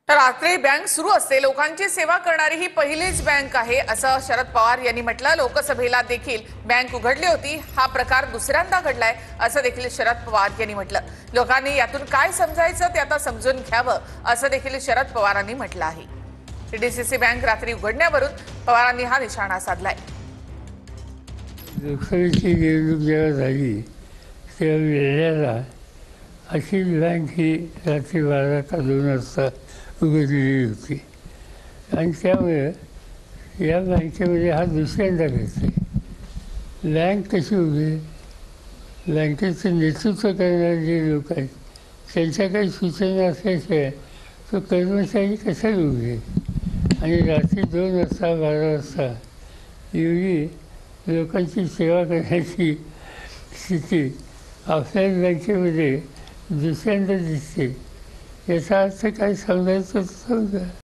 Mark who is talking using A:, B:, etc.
A: तर रात्री बँक सुरू असते, लोकांची सेवा करणारी ही पहिलीच बँक आहे असं शरद पवार यांनी म्हटलं। लोकसभेला देखील बँक उघडली होती, हा प्रकार दुसऱ्यांदा घडलाय असं देखील शरद पवार यांनी म्हटलं। लोकांनी यातून काय समजायचं ते आता समजून घ्यावं असं देखील शरद पवारांनी म्हटलं आहे। डीसीसी बँक रात्री उघडण्यावरून पवारांनी हा निशाणा साधलाय।
B: लोकसभेची निवडणूक जेव्हा झाली तेव्हा वेळेला अशीच बँक ही रात्री 12 का 2 वाजता उघडलेली होती आणि त्यामुळे या बँकेमध्ये हा दुसऱ्यांदा घडते। बँक कशी उघडेल? बँकेचं नेतृत्व करणारे जे लोक आहेत त्यांच्या काही सूचना असल्याशिवाय तो कर्मचारी कसा उघडेल? आणि रात्री 2 वाजता 12 वाजता एवढी लोकांची सेवा करण्याची स्थिती आपल्याच बँकेमध्ये दुसऱ्यांदा दिसते, याचा अर्थ काय समजायचं समजा।